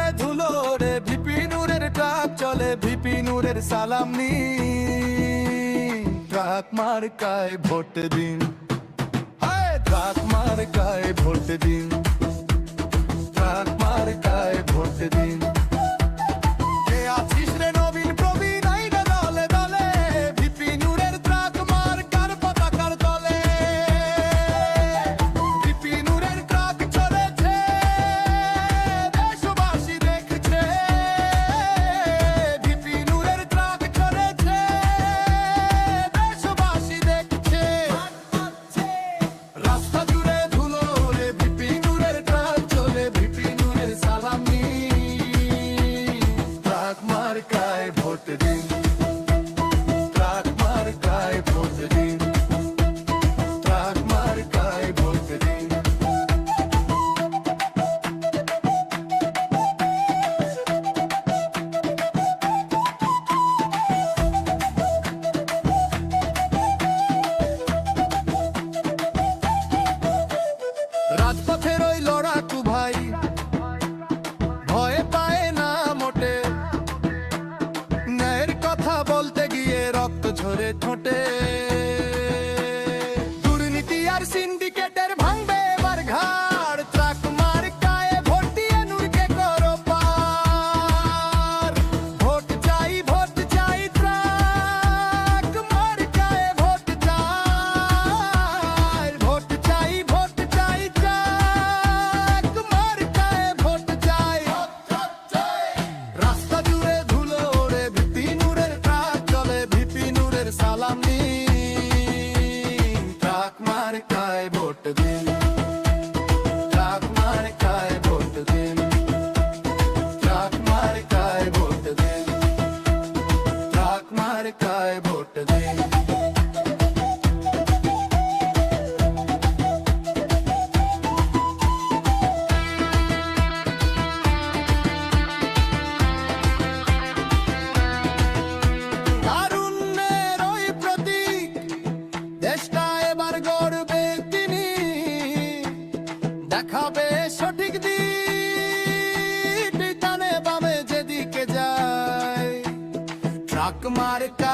জুড়ে ধুলো রে ভিপি নূরের ট্রাক চলে, ভিপি নূরের সালাম নি ট্রাক মার্কায় ভোট দিন, ট্রাক মার্কায় ভোট দিন, ট্রাক মার্কায় ভোট দিন। কে আছিস রে নবীন প্রবীণ আইরে দলে দলে, ভিপি নূরের ট্রাক মার্কার পতাকার তলে। ভিপি নূরের ট্রাক চলেছে, দেশবাসী দেখছে। ভিপি নূরের ট্রাক চলেছে, দেশবাসী দেখছে। রাস্তা জুড়ে ধুলো রে ভিপি নূরের ট্রাক চলে, ভিপি নূরের সালাম নি ট্রাক মার্কায় ভোট দিন, ট্রাক মার্কায় ভোট দিন, ট্রাক মার্কায় ভোট দিন। রাজপথের ওই লড়াকু ভাই ভয় পায় না মোটে, ন্যায়ের কথা বলতে গিয়ে রক্ত ঝরে ঠোঁটে। দুর্নীতি আর সিন্ডিকেটের ভাঙবে এবার ঘাড়, ট্রাক মার্কায় ভোট দিয়ে নূরকে করো পার। ভোট চাই ট্রাক মার্কায় ভোট চাই, ভোট চাই ট্রাক মার্কায় ভোট চাই। রাস্তা জুড়ে ধুলো রে ভিপি নূরের ট্রাক চলে, ভিপি নূরের সালাম নি ট্রাক মার্কায় ভোট দিন, ট্রাক মার্কায় ভোট দিন, ট্রাক মার্কায় ভোট দিন, ট্রাক মার্কায় ভোট দিন। তারুণ্যের ওই প্রতীক দেশটা এবার গড়বে তিনি, দেখাবে সঠিক দিক, ডানে বামে যেদিকে যায় ট্রাক মার্কা